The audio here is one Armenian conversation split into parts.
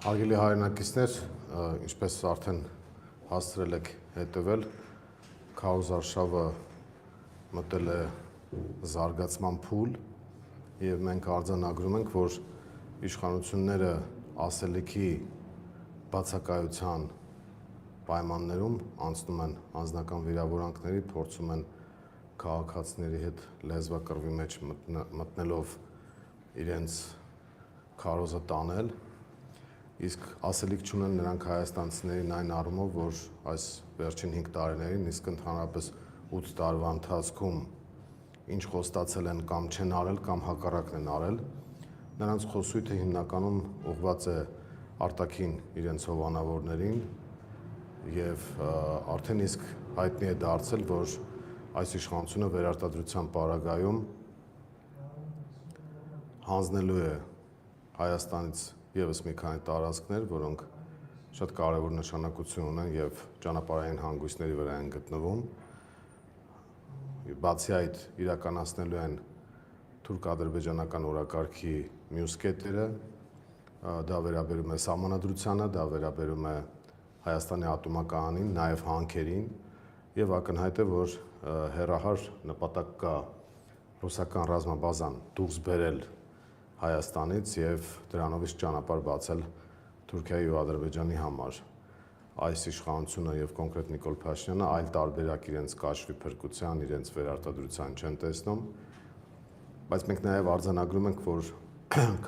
Հարգելի հայրենակիցներ, ինչպես արդեն հասցրել եք հետևել, քարոզարշավը մտել է զարգացման փուլ եւ մենք արձանագրում ենք, որ իշխանությունները ասելիքի բացակայության պայմաններում անցնում են անձնական վիրավորանքների, փորձում են քաղաքացիների հետ լեզվակռվի մեջ մտնելով իրենց քարոզը տանել, իսկ ասելիք չունեն նրանք հայաստանցիներին այն առումով, որ այս վերջին 5 տարիներին, իսկ ընդհանրապես 8 տարվա ընթացքում ինչ խոստացել են կամ չեն արել, կամ հակառակն են արել, նրանց խոսույթը հիմնականում ուղղված է արտաքին իրենց հովանավորներին եւ արդեն իսկ հայտնի է դարձել, որ այս իշխանությունը վերարտադրության պարագայում հանձնելու է Հայաստանից եւս մի քանի տարածքներ, որոնք շատ կարևոր նշանակություն ունեն եւ ճանապարհային հանգույցների վրա են գտնվում։ Բացի այդ, իրականացնելու են թուրք-ադրբեջանական օրակարգի մյուս կետերը, դա վերաբերում է սահմանադրությանը, դա վերաբերում է Հայաստանի ատոմակայանին, նաեւ հանքերին եւ ակնհայտ է, որ հերահար նպատակ կա ռուսական ռազմաբազան դուրս բերել Հայաստանից եւ դրանով իսկ ճանապարհ բացել Թուրքիայի ու Ադրբեջանի համար։ Այս իշխանությունը եւ կոնկրետ Նիկոլ Փաշինյանը այլ տարբերակ իրենց կաշվի փրկության, իրենց վերարտադրության չեն տեսնում, բայց մենք նաեւ արձանագրում ենք, որ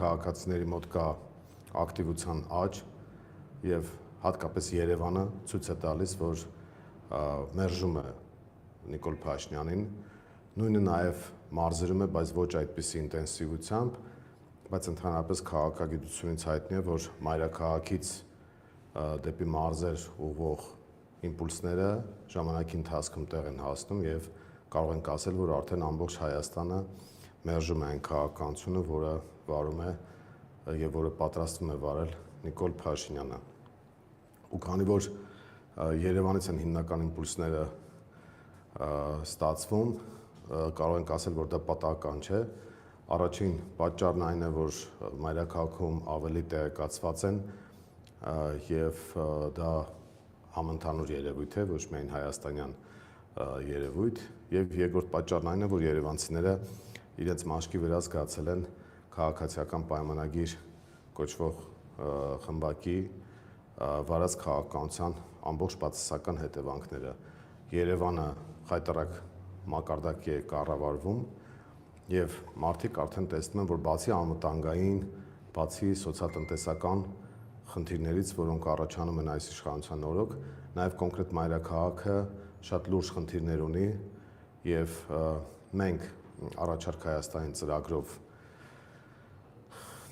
քաղաքացիների մոտ կա ակտիվության աճ եւ հատկապես Երևանը ցույց է տալիս, որ մերժում է Նիկոլ Փաշինյանին, նույնը նաեւ մարզերում է, բայց ոչ այդպիսի ինտենսիվությամբ, բայց ընդհանրապես քաղաքագիտությունից հայտնի է, որ մայրաքաղաքից դեպի մարզեր ուղղող իմպուլսները ժամանակի ընթացքում տեղ են հասնում եւ կարող ենք ասել, որ արդեն ամբողջ Հայաստանը մերժում է այն քաղաքականությունը, որը վարում է եւ որը պատրաստվում է վարել Նիկոլ Փաշինյանը։ Ու քանի որ Երևանից են հիմնական իմպուլսները ստացվում, կարող ենք ասել, որ դա պատահական չէ։ Առաջին պատճառն այն է, որ մայրաքաղաքում ավելի տեղեկացված են եւ դա համընդհանուր երևույթ է, ոչ միայն հայաստանյան երևույթ, եւ երկրորդ պատճառն այն է, որ երևանցիները իրենց մաշկի վրա զգացել են քաղաքացիական պայմանագիր կոչվող խմբակի վարած քաղաքականության ամբողջ բացասական հետևանքները։ Երևանը խայտարակ մակարդակի է կառավարվում եւ մարդիկ արդեն տեսնում են, որ բացի անվտանգային, բացի սոցիալ-տնտեսական խնդիրներից, որոնք առաջանում են այս իշխանության օրոք, նաեւ կոնկրետ մայրաքաղաքը շատ լուրջ խնդիրներ ունի եւ մենք առաջարկ Հայաստանի ծրագրով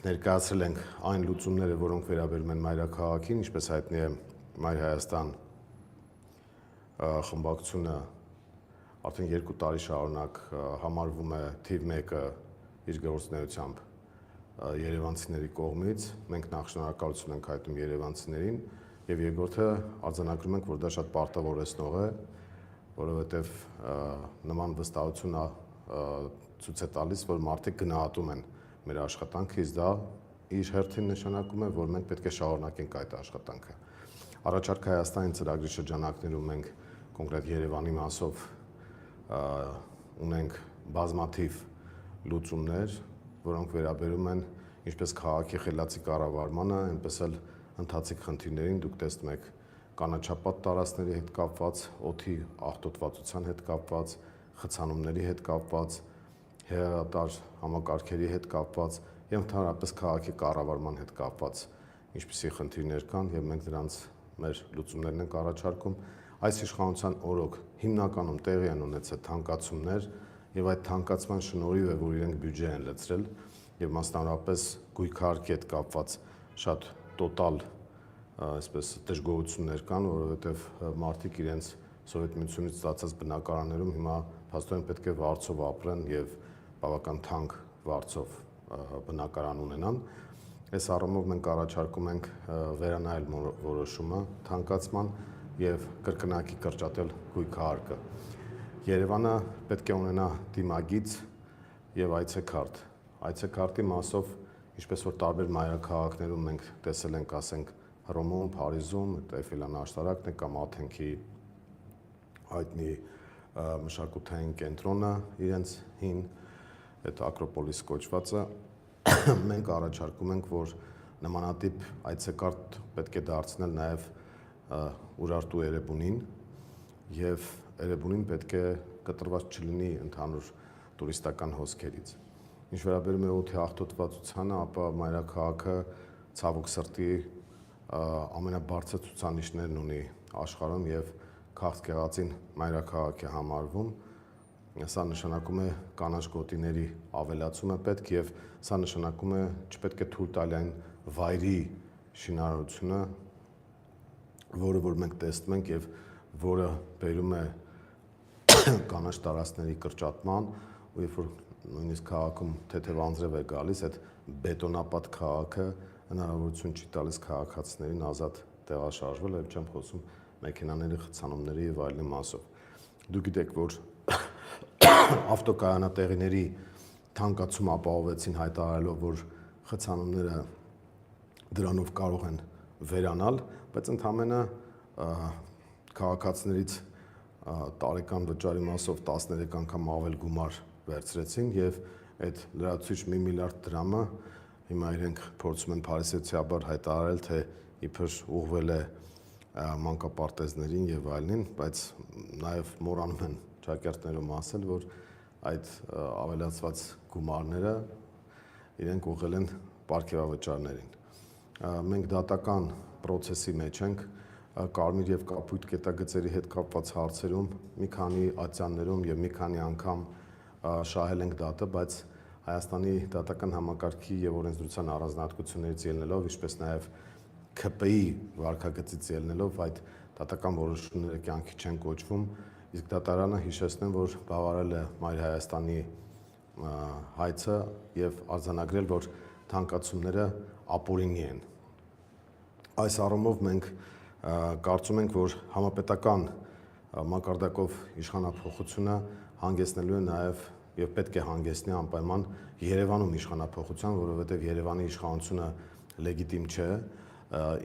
ներկայացրել ենք այն լուծումները, որոնք վերաբերում են մայրաքաղաքին, ինչպես հայտնի է Մայր Հայաստան խմբակցությունը արդեն 2 տարի շարունակ համարվում է թիվ 1-ը իր գործունեությամբ երևանցիների կողմից, մենք նախ շնորհակալություն ենք հայտնում երևանցիներին եւ երկրորդը արձանագրում ենք, որ դա շատ պարտավորեցնող է, որովհետեւ նման վստահություն ցույց է տալիս, որ մարդիկ գնահատում են մեր աշխատանքը, իսկ դա իր հերթին նշանակում է, որ մենք պետք է շարունակենք այդ աշխատանքը։ Առաջարկ Հայաստանի ծրագրի շրջանակներում մենք կոնկրետ Երևանի մասով ունենք բազմաթիվ լուծումներ, որոնք վերաբերում են ինչպես քաղաքի խելացի կառավարմանը, այնպես էլ ընթացիկ խնդիրներին, դուք տեսնում եք կանաչապատ տարածքների հետ կապված, օդի աղտոտվածության հետ կապված, խցանումների հետ կապված, հեղատար համակարգերի հետ կապված եւ ընդհանրապես քաղաքի կառավարման հետ կապված ինչպիսի խնդիրներ կան եւ մենք դրանց մեր լուծումներն ենք առաջարկում։ Այս իշխանության օրոք հիմնականում տեղի են ունեցել թանկացումներ եւ այդ թանկացման շնորհիվ է, որ իրենք բյուջե են լցրել եւ մասնավորապես գույքարկի հետ կապված շատ տոտալ այսպես դժգոհություններ կան, որովհետեւ մարդիկ իրենց Սովետ միությունից ստացած բնակարաններում հիմա փաստորեն պետք է վարձով ապրեն եւ բավական թանկ վարձով բնակարան ունենան։ Այս առումով մենք առաջարկում ենք վերանայել որոշումը թանկացման եւ կրկնակի կրճատել գույքարկը։ Երևանը պետք է ունենա դիմագիծ եւ այցեքարտ։ Այցեքարտի մասով ինչպես որ տարբեր մայրաքաղաքներում մենք տեսել ենք, ասենք Հռոմում, Փարիզում, Էյֆելյան աշտարակն է կամ Աթենքի հայտնի մշակութային կենտրոնը իրենց հին այդ Ակրոպոլիս կոչվածը, մենք առաջարկում ենք, որ նմանատիպ այցեկարգ պետք է դարձնել նաև Ուրարտու Էրեբունին եւ Էրեբունին պետք է կտրված չլինի ընդհանուր տուրիստական հոսքերից։ Ինչ վերաբերում է օդի աղտոտվածությանը, ապա մայրաքաղաքը ցավոք սրտի ամենաբարձր ցուցանիշներն ունի աշխարհում եւ քաղցկեղածին մայրաքաղաք է համարվում։ Սա նշանակում է կանաչ գոտիների ավելացումը պետք եւ սա նշանակում է չպետք է թույլ տալ այն վայրի շինարարությունը, որը որ մենք տեսնում ենք եւ որը բերում է կանաչ տարածքների կրճատման, ու երբ որ նույնիսկ քաղաքում թեթև անձրև է գալիս, այդ բետոնապատ քաղաքը հնարավորություն չի տալիս քաղաքացիներին ազատ տեղաշարժվել, այլ չեմ խոսում մեքենաների խցանումների եւ այլնի մասով։ Դուք գիտեք, որ ավտոկայանատեղիների թանկացում ապահովեցին հայտարարելով, որ խցանումները դրանով կարող են վերանալ, բայց ընդհանրապես քաղաքացիներից տարեկան վճարի մասով 13 անգամ ավել գումար վերցրեցին եւ այդ լրացուցիչ 1 միլիարդ դրամը հիմա իրենք փորձում են փարիսեցիաբար հայտարարել, թե իբր ուղղվել է մանկապարտեզներին եւ այլնին, բայց նաեւ մոռանում են ճակերտներում ասել, որ այդ ավելացված գումարները իրենք ուղղել են պարգևավճարներին։ Մենք դատական process-ի մեջ ենք, կարմիր եւ կապույտ կետագծերի հետ կապված հարցերում մի քանի ատյաններում եւ մի քանի անգամ շահել ենք դատը, բայց Հայաստանի դատական համակարգի եւ օրենսդրության առանձնահատկություններից ելնելով, ինչպես նաեւ ՔՊ-ի վարքագծից ելնելով այդ դատական որոշումները կյանքի չեն կոչվում, իսկ դատարանը հիշեցնեմ, որ բավարարել է Մայր Հայաստանի հայցը եւ արձանագրել, որ թանկացումները ապօրինի են։ Այս առումով մենք կարծում ենք, որ համապետական մակարդակով իշխանափոխությունը հանգեցնելու է նաեւ եւ պետք է հանգեցնի անպայման Երևանում իշխանափոխության, որովհետեւ Երևանի իշխանությունը լեգիտիմ չէ,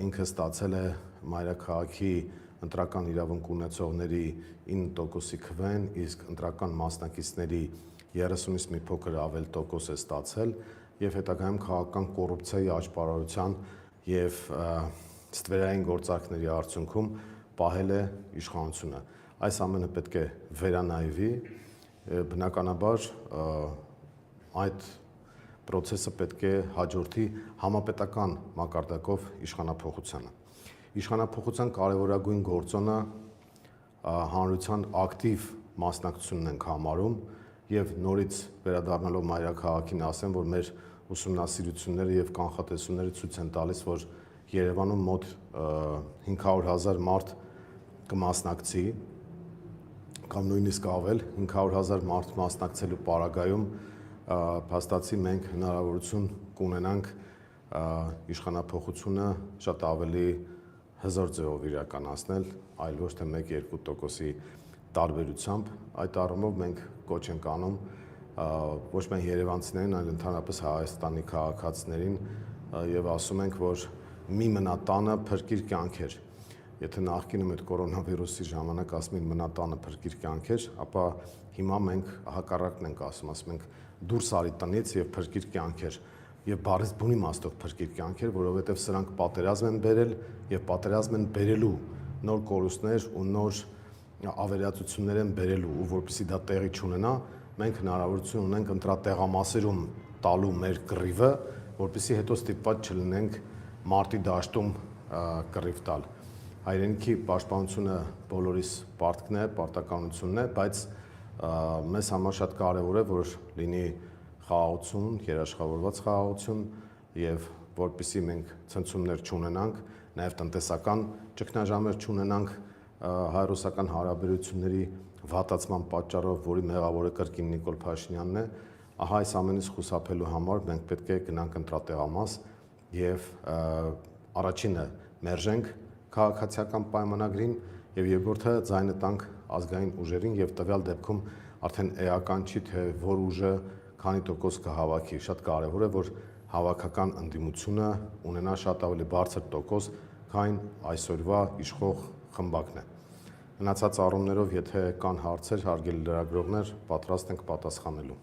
ինքը ստացել է մայրաքաղաքի ընտրական իրավունք ունեցողների 9%-ի քվեն, իսկ ընտրական մասնակիցների 30-ից մի փոքր ավել տոկոս է ստացել եւ հետագայում քաղաքական կոռուպցիայի աճպարարության եւ ստվերային գործարքների արդյունքում պահել է իշխանությունը։ Այս ամենը պետք է վերանայվի, բնականաբար այդ process-ը պետք է հաջորդի համապետական մակարդակով իշխանափոխությանը։ Իշխանափոխության կարևորագույն գործոնը հանրության ակտիվ մասնակցությունն ենք համարում եւ նորից վերադառնալով մայրաքաղաքին ասեմ, որ մեր ուսումնասիրությունները եւ կանխատեսումները ցույց են տալիս, որ Երևանում մոտ 500,000 մարդ կմասնակցի կամ նույնիսկ ավել 500,000 մարդ մասնակցելու պարագայում փաստացի մենք հնարավորություն կունենանք իշխանափոխությունը շատ ավելի հզոր ձևով իրականացնել, այլ ոչ թե 1-2%-ի տարբերությամբ։ Այդ առումով մենք կոչ ենք անում ոչ միայն երևանցիներին, այլ ընդհանրապես Հայաստանի քաղաքացիներին եւ ասում ենք, որ մի մնա տանը փրկիր կյանքեր։ Եթե նախկինում այդ կորոնավիրուսի ժամանակ ասում էին մնա տանը փրկիր կյանքեր, ապա հիմա մենք հակառակն ենք ասում ենք դուրս արի տնից եւ փրկիր կյանքեր եւ բառից բուն իմաստով փրկիր կյանքեր, որովհետեւ սրանք պատերազմ են բերել եւ պատերազմ են բերելու նոր կորուստներ ու նոր ավերածություններ են բերելու, ու որպեսզի դա տեղի չունենա, մենք հնարավորություն ունենք ընտրատեղամասերում տալու մեր կռիվը, որպեսզի հետո ստիպված չլինենք մարտի դաշտում կռիվ տալ։ Հայրենիքի պաշտպանությունը բոլորիս պարտքն է, պարտականությունն է, բայց մեզ համար շատ կարևոր է, որ լինի խաղաղություն, երաշխավորված խաղաղություն եւ որպեսզի մենք ցնցումներ չունենանք, նաեւ տնտեսական ճգնաժամեր չունենանք հայ-ռուսական հարաբերությունների վատացման պատճառով, որի մեղավորը կրկին Նիկոլ Փաշինյանն է, ահա այս ամենից խուսափելու համար մենք պետք է գնանք ընտրատեղամաս եւ առաջինը մերժենք քաղաքացիական պայմանագրին եւ երկրորդը ձայնը տանք ազգային ուժերին եւ տվյալ դեպքում արդեն էական չի թե որ ուժը քանի տոկոս կհավաքի։ Շատ կարեւոր է, որ հավաքական ընդդիմությունը ունենա շատ ավելի բարձր տոկոս, քան այսօրվա իշխող խմբակն է։ Մնացած առումներով, եթե կան հարցեր, հարգելի լրագրողներ, պատրաստ ենք պատասխանելու։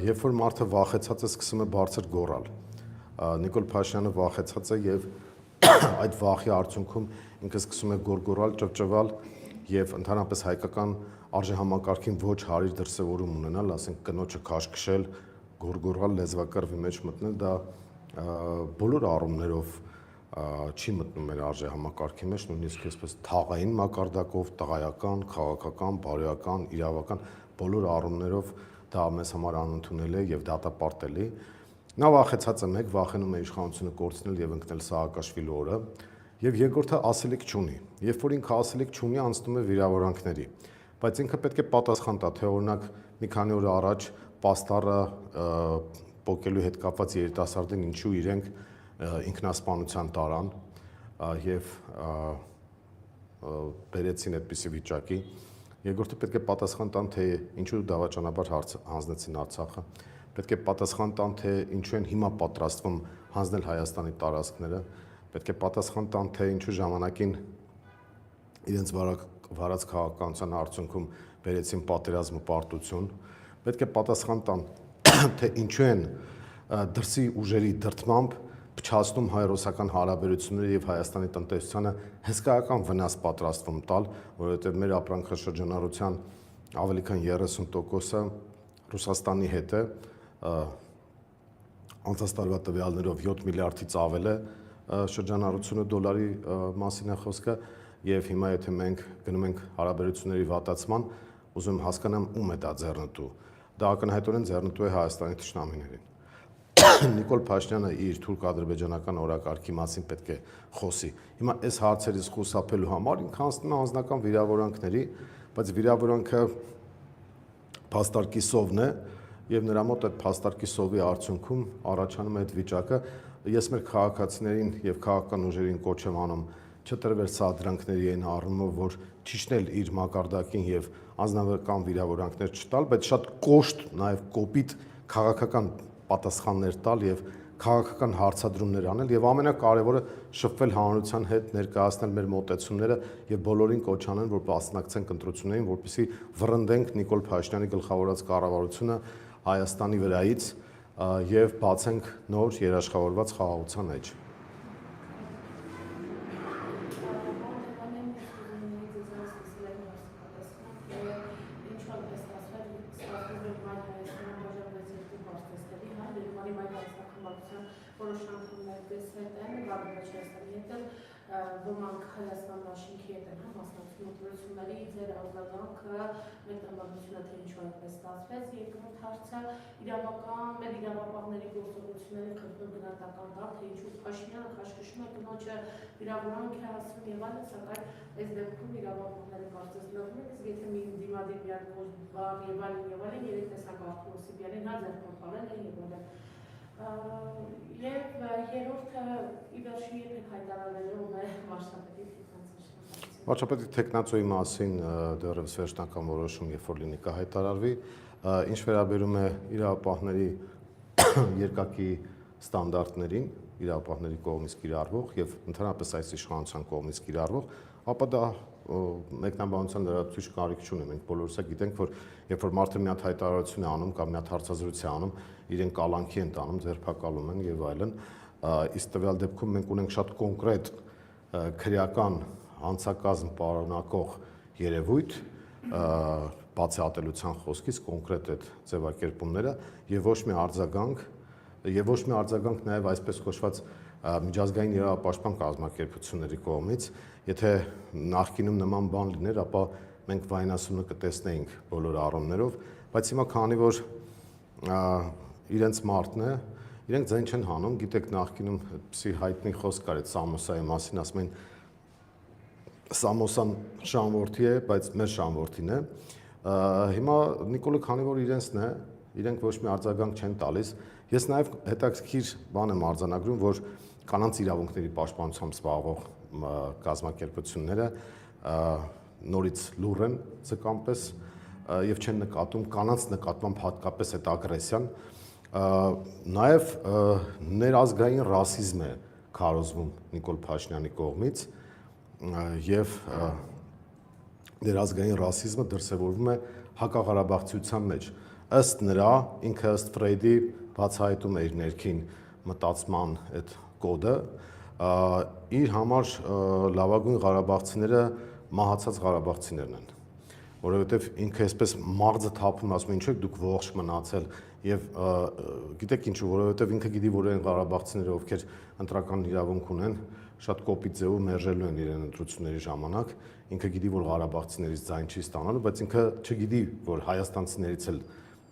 Երբ որ մարդը վախեցած է, սկսում է բարձր գոռալ։ Նիկոլ Փաշինյանը վախեցած է եւ այդ վախի արդյունքում ինքը սկսում է գոռալ, ճվճվալ եւ ընդհանրապես հայկական արժեհամակարգին ոչ հարիր դրսևորում ունենալ, ասենք կնոջը քաշքշել, գոռալ, լեզվակռվի մեջ մտնել, դա բոլոր առումներով չի մտնում մեր արժեհամակարգի մեջ, նույնիսկ այսպես թաղային մակարդակով, տղայական, քաղաքական, բարոյական, իրավական բոլոր առումներով դա մեզ համար անընդունել է եւ դատապարտելի։ Նա վախեցած է, մեկ վախենում է իշխանությունը կորցնել եւ ընկնել Սաակաշվիլի օրը, եւ երկրորդը ասելիք չունի։ Երբ որ ինքը ասելիք չունի, անցնում է վիրավորանքների։ Բայց ինքը պետք է պատասխան տա, թե օրինակ մի քանի օր առաջ պաստառը պոկելու հետ կապված երիտասարդին ինչու իրենք ինքնասպանության տարան եւ բերեցին այդպիսի վիճակի։ Երկրորդը պետք է պատասխան տան, թե ինչու դավաճանաբար հանձնեցին Արցախը, պետք է պատասխան տան, թե ինչու են հիմա պատրաստվում հանձնել Հայաստանի տարածքները, պետք է պատասխան տան, թե ինչու ժամանակին իրենց վարած քաղաքականության արդյունքում բերեցին պատերազմ ու պարտություն, պետք է պատասխան տան, թե ինչու են դրսի ուժերի դրդմամբ փչացնում հայ-ռուսական հարաբերությունները եւ Հայաստանի տնտեսությանը հսկայական վնաս պատրաստվում տալ, որովհետեւ մեր ապրանքաշրջանառության ավելի քան 30%-ը Ռուսաստանի հետ է, անցած տարվա տվյալներով 7 միլիարդից ավել է շրջանառությունը դոլարի մասին է խոսքը, եւ հիմա եթե մենք գնում ենք հարաբերությունների վատացման, ուզում հասկանամ ում է դա ձեռնտու։ Դա ակնհայտորեն ձեռնտու է Հայաստանի թշնամիներին։ Նիկոլ Փաշինյանը իր թուրք-ադրբեջանական օրակարգի մասին պետք է խոսի։ Հիմա այս հարցերից խուսափելու համար ինքը անցնում է անձնական վիրավորանքների, բայց վիրավորանքը փաստարկի սովն է եւ նրա մոտ այդ փաստարկի սովի արդյունքում առաջանում է այդ վիճակը։ Ես մեր քաղաքացիներին եւ քաղաքական ուժերին կոչ եմ անում չտրվել սադրանքների այն առումով, որ ճիշտել իր մակարդակին եւ անձնական վիրավորանքներ չտալ, բայց շատ կոշտ նաեւ կոպիտ քաղաքական պատասխաններ տալ եւ քաղաքական հարցադրումներ անել եւ ամենակարևորը շփվել հանրության հետ, ներկայացնել մեր մոտեցումները եւ բոլորին կոչ անեն, որ մասնակցենք ընտրություններին, որպեսզի վռնդենք Նիկոլ Փաշինյանի գլխավորած կառավարությունը Հայաստանի վրայից եւ բացենք նոր երաշխավորված խաղաղության էջ։ Ոմանք Հայաստան դաշինքի հետ են մասնակցում ընտրությունների, ձեր արձագանքը, մեր տրամադրությունը թե ինչու այդպես ստացվեց, երկրորդ հարցը իրավական, մեր իրավապահների գործողությունների խնդրում գնահատական տալ, թե ինչու Փաշինյանը քաշքշում է կնոջը վիրավորանք է ասում եւ այլն, սակայն այս դեպքում իրավապահները կարծես լողում են, իսկ եթե մի դիմադիր միակ բան եւ այլն, երեք տեսակ Արթուր Սիբյանին նա ձեռքով խաղել է եւ այլն։ Եվ երրորդը ի վերջո երբեք հայտարարվելու է վարչապետի թեկնածու։ Վարչապետի թեկնածուի մասին դեռևս վերջնական որոշում երբ որ լինի կհայտարարվի, ինչ վերաբերում է իրավապահների երկակի ստանդարտներին, իրավապահների կողմից կիրառվող եւ ընդհանրապես այս իշխանության կողմից կիրառվող, ապա դա մեկնաբանության լրացուցիչ կարիք չունի։ Մենք բոլորս գիտենք, որ երբ որ մարդը մի հատ հայտարարություն է անում կամ մի հատ հարցազրույց է անում, իրեն կալանքի են տանում, ձերբակալում են եւ այլն, իսկ տվյալ դեպքում մենք ունենք շատ կոնկրետ քրեական հանցակազմ պարունակող երևույթ, բացի ատելության խոսքից կոնկրետ այդ ձևակերպումները եւ ոչ մի արձագանք նաեւ այսպես կոչված միջազգային իրավապաշտպան կազմակերպությունների կողմից, եթե նախկինում նման բան լիներ, ապա մենք վայնասունը կտեսնեինք բոլոր առումներով, բայց հիմա քանի որ իրենց մարդն է, իրենք ձայն չեն հանում, գիտեք նախկինում այդպիսի հայտնի խոսք կար այդ Սամոսայի մասին, ասում են Սամոսան շանվորդի է, բայց մեր շանվորդին է։ Հիմա Նիկոլը քանի որ իրենցն է, իրենք ոչ մի արձագանք չեն տալիս։ Ես նաև հետաքրքիր բան եմ արձանագրում, որ կանանց իրավունքների պաշտպանությամբ զբաղվող կազմակերպությունները նորից լուռ են ձգամպես եւ չեն նկատում կանանց նկատմամբ հատկապես այդ ագրեսիան, նաեւ ներազգային ռասիզմ է քարոզվում Նիկոլ Փաշինյանի կողմից եւ ներազգային ռասիզմը դրսևորվում է հակաղարաբաղցիության մեջ։ Ըստ նրա, ինքը ըստ Ֆրեյդի բացահայտում է իր ներքին մտածման այդ կոդը, իր համար լավագույն ղարաբաղցիները մահացած ղարաբաղցիներն են, որովհետև ինքը այսպես մաղձը թափում, ասում է, ինչու եք դուք ողջ մնացել եւ գիտեք ինչու, որովհետև ինքը գիտի, որ այն ղարաբաղցիները, ովքեր ընտրական իրավունք ունեն, շատ կոպիտ ձևով մերժելու են իրեն ընտրությունների ժամանակ, ինքը գիտի, որ ղարաբաղցիներից ձայն չի ստանալու, բայց ինքը չգիտի, որ հայաստանցիներից էլ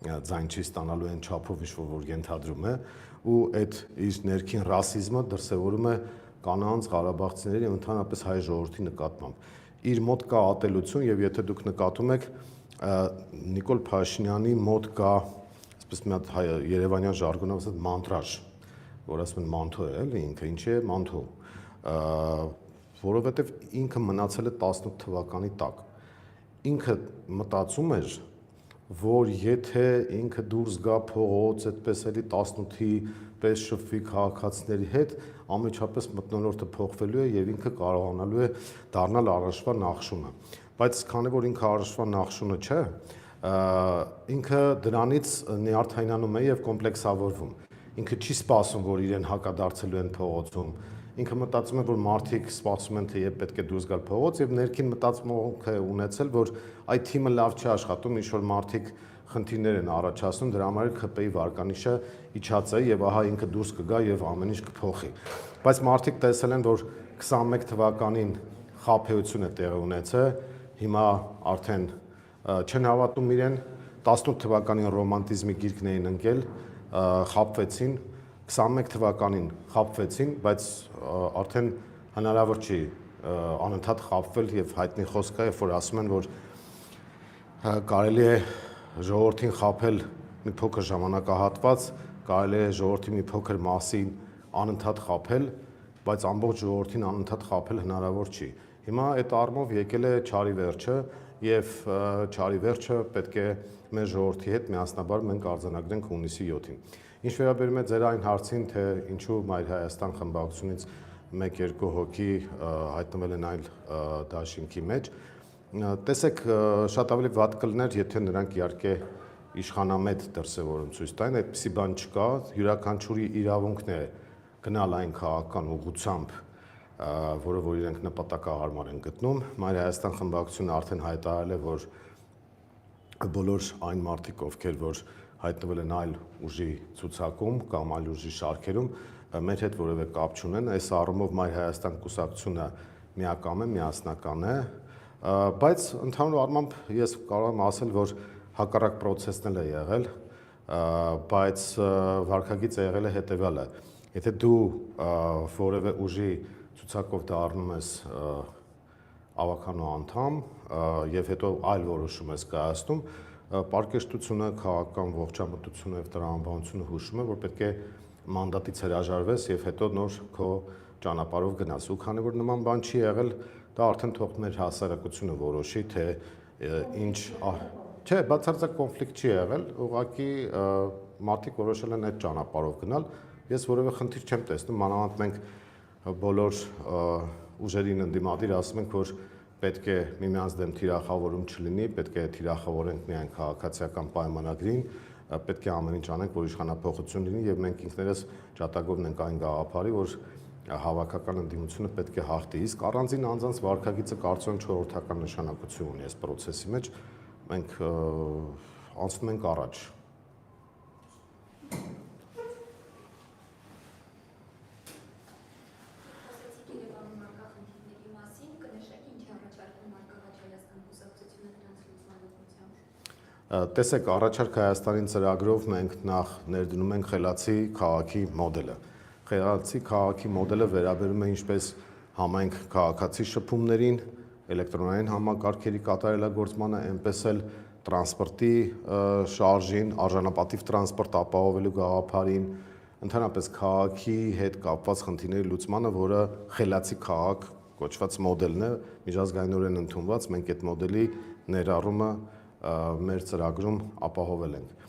ձայն չի ստանալու այն չափով, ինչ որ ենթադրում է, ու այդ իր ներքին ռասիզմը դրսևորում է կանանց, ղարաբաղցիների եւ ընդհանրապես հայ ժողովրդի նկատմամբ։ Իր մոտ կա ատելություն եւ եթե դուք նկատում եք Նիկոլ Փաշինյանի մոտ կա այսպես մի հատ երևանյան ժարգոնով ասած մանտրաժ, որ ասում են մանթո է, էլի ինքը ինչի է մանթո, որովհետեւ ինքը մնացել է 18 թվականի տակ։ Ինքը մտածում էր, որ եթե ինքը դուրս գա փողոց, այդպես էլի 18-ի պես շփվի քաղաքացիների հետ, ամեջապես մթնոլորտը փոխվելու է եւ ինքը կարողանալու է դառնալ առաջվա նախշունը։ Բայց քանի որ ինքը առաջվա նախշունը չէ, ինքը դրանից նյարդայնանում է եւ կոմպլեքսավորվում։ Ինքը չի սպասում, որ իրեն հակադարձելու են փողոցում։ Ինքը մտածում է, որ մարդիկ սպասում են, թե երբ պետք է դուրս գալ փողոց եւ ներքին մտածմունք է ունեցել, որ այդ թիմը լավ չի աշխատում, ինչ որ մարդիկ խնդիրներ են առաջացնում, դրա համար ՔՊ-ի վարկանիշը իջած է եւ ահա ինքը դուրս կգա եւ ամեն ինչ կփոխի։ Բայց մարդիկ տեսել են, որ 21 թվականին խաբեություն է տեղի ունեցել, հիմա արդեն չեն հավատում իրեն, 18 թվականին ռոմանտիզմի գիրկն էին ընկել, խաբվեցին, 21 թվականին խաբվեցին, բայց արդեն հնարավոր չի անընդհատ խաբվել եւ հայտնի խոսք է, երբ որ ասում են, որ կարելի է ժողովրդին խաբել մի փոքր ժամանակահատված, կարելի է ժողովրդի մի փոքր մասին անընդհատ խաբել, բայց ամբողջ ժողովրդին անընդհատ խաբել հնարավոր չի։ Հիմա այդ առումով եկել է չարի վերջը եւ չարի վերջը պետք է մեր ժողովրդի հետ միասնաբար մենք արձանագրենք հունիսի 7-ին։ Ինչ վերաբերում է ձեր այն հարցին, թե ինչու Մայր Հայաստան խմբակցությունից 1-2 հոգի հայտնվել են այլ դաշինքի մեջ, տեսեք, շատ ավելի վատ կլներ, եթե նրանք իհարկե իշխանամետ դրսևորում ցույց տային, այդպիսի բան չկա, յուրաքանչյուրի իրավունքն է գնալ այն քաղաքական ուղղությամբ, որը որ իրենք նպատակահարմար են գտնում։ Մայր Հայաստան խմբակցությունը արդեն հայտարարել է, որ բոլոր այն մարդիկ, ովքեր որ հայտնվել են այլ ուժի ցուցակում կամ այլ ուժի շարքերում, մեր հետ որևէ կապ չունեն, այս առումով Մայր Հայաստան կուսակցությունը միակամ է, միասնական է, բայց ընդհանուր առմամբ ես կարող եմ ասել, որ հակառակ պրոցեսն է եղել, բայց վարքագիծը եղել է հետևյալը. եթե դու որևէ ուժի ցուցակով դառնում ես ավականու անդամ եւ հետո այլ որոշում ես կայացնում, պարկեշտությունը, քաղաքական ողջամտությունը եւ տրամաբանությունը հուշում է, որ պետք է մանդատից հրաժարվես եւ հետո նոր քո ճանապարհով գնաս։ Ու քանի որ նման բան չի եղել, դա արդեն թող մեր հասարակությունը որոշի, թե ինչ, չէ, բացարձակ կոնֆլիկտ չի եղել, ուղղակի մարդիկ որոշել են այդ ճանապարհով գնալ։ Ես որևէ խնդիր չեմ տեսնում, մանավանդ մենք բոլոր ուժերին ընդդիմադիր ասում ենք, որ պետք է միմյանց դեմ թիրախավորում չլինի, պետք է թիրախավորենք միայն քաղաքացիական պայմանագրին, պետք է ամեն ինչ անենք, որ իշխանափոխություն լինի եւ մենք ինքներս ջատագովն ենք այն գաղափարի, որ հավաքական ընդդիմությունը պետք է հաղթի։ Իսկ առանձին անձանց վարքագիծը կարծում եմ չորրորդական նշանակություն ունի այս process-ի մեջ, մենք անցնում ենք առաջ։ Տեսեք, առաջարկ Հայաստանի ծրագրով մենք նախ ներդնում ենք խելացի քաղաքի մոդելը։ Խելացի քաղաքի մոդելը վերաբերում է ինչպես համայնք քաղաքացի շփումներին, էլեկտրոնային համակարգերի կատարելագործմանը, այնպես էլ տրանսպորտի շարժին, արժանապատիվ տրանսպորտ ապահովելու գաղափարին, ընդհանրապես քաղաքի հետ կապված խնդիրների լուծմանը, որը խելացի քաղաք կոչված մոդելն է, միջազգայինորեն ընդունված, մենք այդ մոդելի ներառումը մեր ծրագրում ապահովել ենք։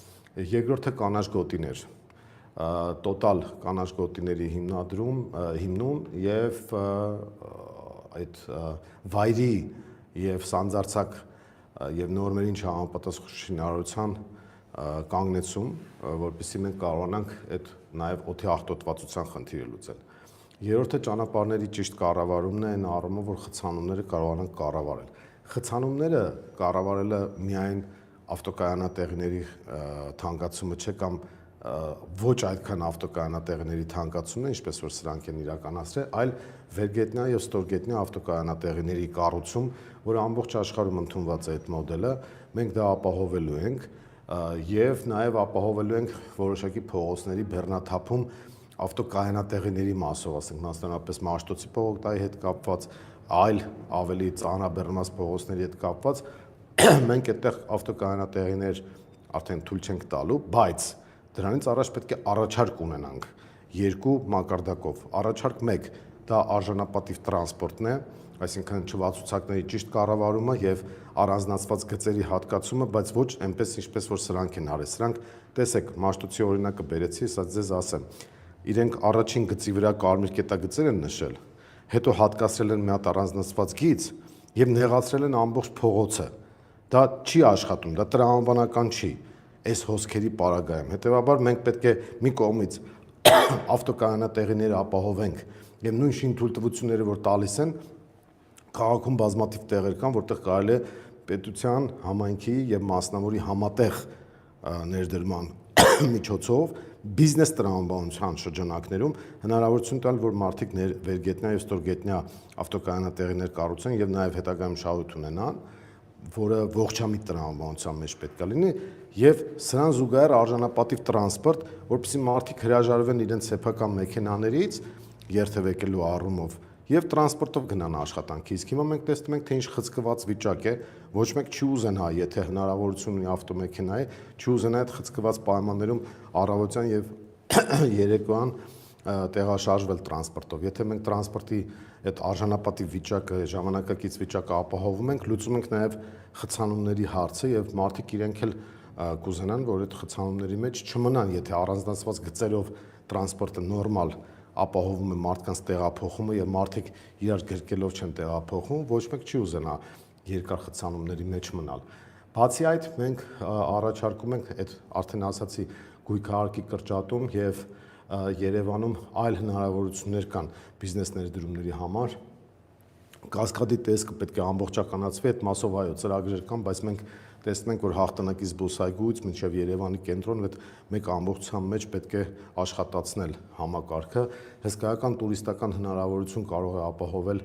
Երկրորդը կանաչ գոտիներ, տոտալ կանաչ գոտիների հիմնում եւ այդ վայրի եւ սանձարձակ եւ նորմերին չհամապատասխան շինարարության կանգնեցում, որպեսզի մենք կարողանանք այդ նաեւ օդի աղտոտվածության խնդիրը լուծել։ Երրորդը ճանապարհների ճիշտ կառավարումն է, այն առումով, որ խցանումները կարողանանք կառավարել։ Խցանումները կառավարելը միայն ավտոկայանատեղիների թանկացումը չէ կամ ոչ այդքան ավտոկայանատեղիների թանկացումն է, ինչպես որ սրանք են իրականացրել, այլ վերգետնյա եւ ստորգետնյա ավտոկայանատեղիների կառուցում, որը ամբողջ աշխարհում ընդունված է այդ մոդելը, մենք դա ապահովելու ենք եւ նաեւ ապահովելու ենք որոշակի փողոցների բեռնաթափում ավտոկայանատեղիների մասով, ասենք մասնավորապես Մաշտոցի փողոցի հետ կապված, այլ ավելի ծանրաբեռնված փողոցների հետ կապված, մենք այդտեղ ավտոկայանատեղիներ արդեն թույլ չենք տալու, բայց դրանից առաջ պետք է առաջարկ ունենանք երկու մակարդակով։ Առաջարկ 1 դա արժանապատիվ տրանսպորտն է, այսինքն չվացուցակների ճիշտ կառավարումը եւ առանձնացված գծերի հատկացումը, բայց ոչ այնպես ինչպես որ սրանք են արել։ Սրանք տեսեք, Մաշտոցի օրինակը բերեցի, ասած ձեզ ասեմ, իրենք առաջին գծի վրա կարմիր կետագծեր են նշել, հետո հատկացրել են մի հատ առանձնացված գիծ եւ նեղացրել են ամբողջ փողոցը։ Դա չի աշխատում, դա տրամաբանական չի այս հոսքերի պարագայում։ Հետևաբար մենք պետք է մի կողմից ավտոկայանատեղիները ապահովենք եւ նույն շինթույլտվությունները, որ տալիս են, քաղաքում բազմաթիվ տեղեր կան, որտեղ կարելի է պետության, համայնքի եւ մասնավորի համատեղ ներդրման միջոցով բիզնես տրամաբանության շրջանակներում հնարավորություն տալ, որ մարդիկ վերգետնյա եւ ստորգետնյա ավտոկայանատեղիներ կառուցեն եւ նաեւ հետագայում շահույթ ունենան, որը ողջամիտ տրամաբանության մեջ պետք է լինի եւ սրան զուգահեռ արժանապատիվ տրանսպորտ, որպեսզի մարդիկ հրաժարվեն իրենց սեփական մեքենաներից երթևեկելու առումով եւ տրանսպորտով գնան աշխատանքի։ Իսկ հիմա մենք տեսնում ենք, թե ինչ խցկված վիճակ է, ոչ մեկ չի ուզենա, եթե հնարավորություն ունի ավտոմեքենայի, չի ուզենա այդ խցկված պայմաններում առավոտյան եւ երեկոյան տեղաշարժվել տրանսպորտով։ Եթե մենք տրանսպորտի այդ արժանապատիվ վիճակը, ժամանակակից վիճակը ապահովում ենք, լուծում ենք նաեւ խցանումների հարցը եւ մարդիկ իրենք էլ կուզենան, որ այդ խցանումների մեջ չմնան, եթե առանձնացված գծերով տրանսպորտը նորմալ ապահովում է մարդկանց տեղափոխումը եւ մարդիկ իրար գրկելով չեն տեղափոխվում, ոչ մեկ չի ուզենա երկար խցանումների մեջ մնալ։ Բացի այդ, մենք առաջարկում ենք այդ արդեն ասացի գույքահարկի կրճատում եւ Երևանում այլ հնարավորություններ կան բիզնես ներդրումների համար։ Կասկադի տեսքը պետք է ամբողջականացվի, այդ մասով այո, ծրագրեր կան, բայց մենք տեսնում ենք, որ հաղթանակի զբոսայգուից մինչև Երևանի կենտրոն այդ մեկ ամբողջության մեջ պետք է աշխատացնել համակարգը։ Հսկայական տուրիստական հնարավորություն կարող է ապահովել,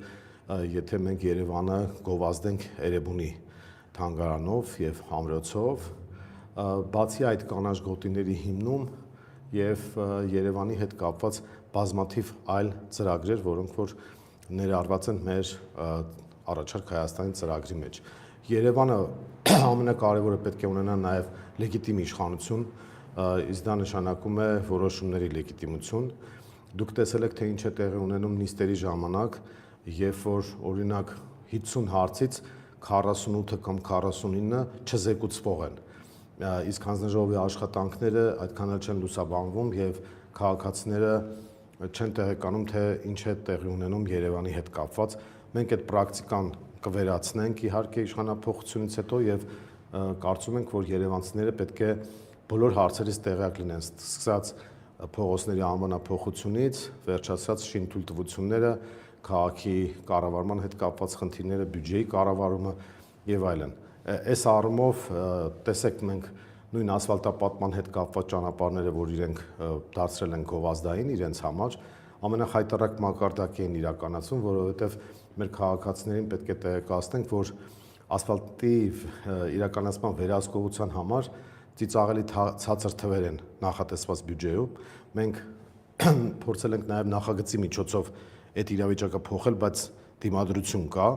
եթե մենք Երևանը գովազդենք Էրեբունի թանգարանով եւ ամրոցով։ Բացի այդ կանաչ գոտիների հիմնում եւ Երևանի հետ կապված բազմաթիվ այլ ծրագրեր, որոնք որ ներառված են մեր առաջարկ Հայաստանի ծրագրի մեջ։ Երևանը ամենակարևորը պետք է ունենա նաեւ լեգիտիմ իշխանություն, իսկ դա նշանակում է որոշումների լեգիտիմություն։ Դուք տեսել եք, թե ինչ է տեղի ունենում նիստերի ժամանակ, երբ որ օրինակ 50 հարցից 48-ը կամ 49-ը չզեկուցվող են։ Իսկ հանձնաժողովի աշխատանքները այդքան էլ չեն լուսաբանվում եւ քաղաքացիները չեն տեղեկանում, թե ինչ է տեղի ունենում Երևանի հետ կապված։ Մենք այդ պրակտիկան կվերացնենք իհարկե իշխանափոխությունից հետո եւ կարծում ենք, որ երևանցիները պետք է բոլոր հարցերից տեղյակ լինեն, սկսած փողոցների անվանափոխությունից, վերջացած շինթույլտվությունները, քաղաքի կառավարման հետ կապված խնդիրները, բյուջեի կառավարումը եւ այլն։ Այս առումով տեսեք, մենք նույն ասֆալտապատման հետ կապված ճանապարհները, որ իրենք դարձրել են գովազդային իրենց համար, ամենախայտարակ մակարդակի են իրականացում, որովհետեւ մեր քաղաքացիներին պետք է տեղեկացնենք, որ ասֆալտի իրականացման վերահսկողության համար ծիծաղելի ցածր թվեր են նախատեսված բյուջեում։ Մենք փորձել ենք նաև նախագծի միջոցով այդ իրավիճակը փոխել, բայց դիմադրություն կա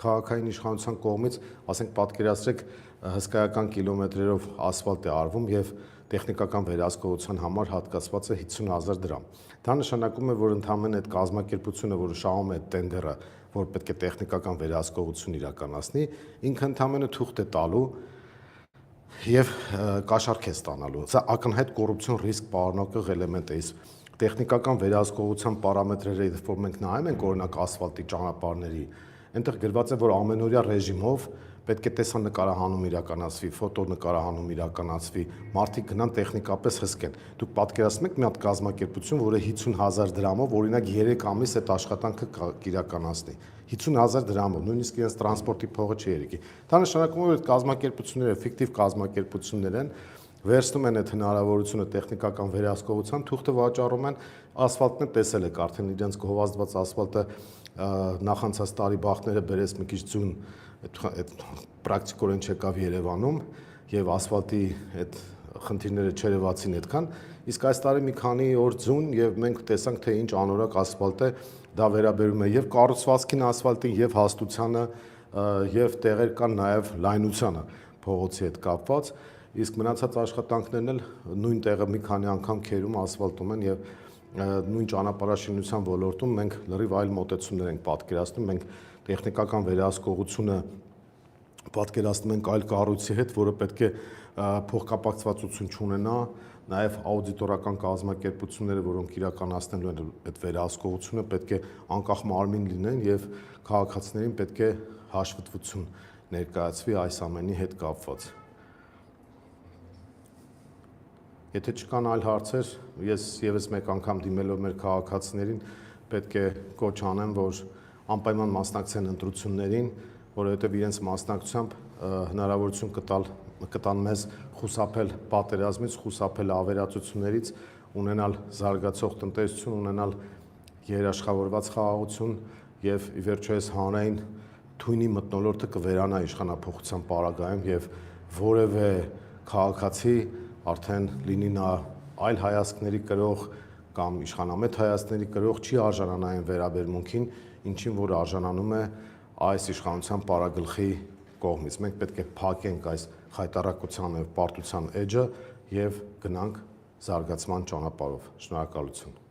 քաղաքային իշխանության կողմից, ասենք պատկերացրեք հսկայական կիլոմետրերով ասֆալտ է արվում եւ տեխնիկական վերահսկողության համար հատկացված է 50,000 դրամ։ Դա նշանակում է, որ ընդհանրապես այդ կազմակերպությունը, որը շահում է այդ տենդերը, որ պետք է տեխնիկական վերահսկողություն իրականացնի, ինքը ընդհանրապես թուղթ է տալու եւ կաշառք է ստանալու։ Սա ակնհայտ կոռուպցիոն ռիսկ պարունակող էլեմենտ է։ Տեխնիկական վերահսկողության պարամետրերը, որ մենք նայում ենք օրինակ ասֆալտի ճանապարհների, այնտեղ գրված է, որ ամենօրյա ռեժիմով պետք է տեսանկարահանում իրականացվի, ֆոտոնկարահանում իրականացվի, մարդիկ գնան տեխնիկապես հսկեն։ Դուք պատկերացնում եք մի հատ կազմակերպություն, որը 50,000 դրամով օրինակ 3 ամիս այդ աշխատանքը իրականացնի։ 50,000 դրամով, նույնիսկ իրենց տրանսպորտի փողը չի երիկի։ Դա նշանակում է, որ այդ կազմակերպությունները ֆիկտիվ կազմակերպություններ են, վերցնում են այդ հնարավորությունը տեխնիկական վերահսկողության, թուղթը վաճառում են, ասֆալտն է տեսել եք արդեն իրենց գովազդված ասֆալտը նախանցած տարի բախտները բերեց մի քիչ ձուն, այդ պրակտիկորեն չեկավ Երևանում եւ ասֆալտի այդ խնդիրները չերևացին այդքան, իսկ այս տարի մի քանի օր ձուն եւ մենք տեսանք թե ինչ անորակ ասֆալտ է, դա վերաբերում է եւ կառուցվածքին ասֆալտին եւ հաստությանը եւ տեղեր կան նաեւ լայնությանը փողոցի հետ կապված, իսկ մնացած աշխատանքներն էլ նույն տեղը մի քանի անգամ քերում ասֆալտում են եւ նույն ճանապարհաշինության ոլորտում մենք լրիվ այլ մոտեցումներ ենք պատկերացնում, մենք տեխնիկական վերահսկողությունը պատկերացնում ենք այլ կառույցի հետ, որը պետք է փոխկապակցվածություն չունենա, նաև աուդիտորական կազմակերպությունները, որոնք իրականացնելու են այդ վերահսկողությունը, պետք է անկախ մարմին լինեն եւ քաղաքացիներին պետք է հաշվետվություն ներկայացվի այս ամենի հետ կապված։ Եթե չկան այլ հարցեր, ես եւս մեկ անգամ դիմելով մեր քաղաքացիներին պետք է կոչ անեմ, որ անպայման մասնակցեն ընտրություններին, որովհետև իրենց մասնակցությամբ հնարավորություն կտան մեզ խուսափել պատերազմից, խուսափել ավերածություններից, ունենալ զարգացող տնտեսություն, ունենալ երաշխավորված խաղաղություն եւ ի վերջո այս հանրային թույնի մթնոլորտը կվերանա իշխանափոխության պարագայում եւ որևէ քաղաքացի արդեն լինի նա այլ հայացքների կրող կամ իշխանամետ հայացքների կրող չի արժանանա այն վերաբերմունքին, ինչին որ արժանանում է այս իշխանության պարագլխի կողմից։ Մենք պետք է փակենք այս խայտառակության եւ պարտության էջը եւ գնանք զարգացման ճանապարհով։ Շնորհակալություն։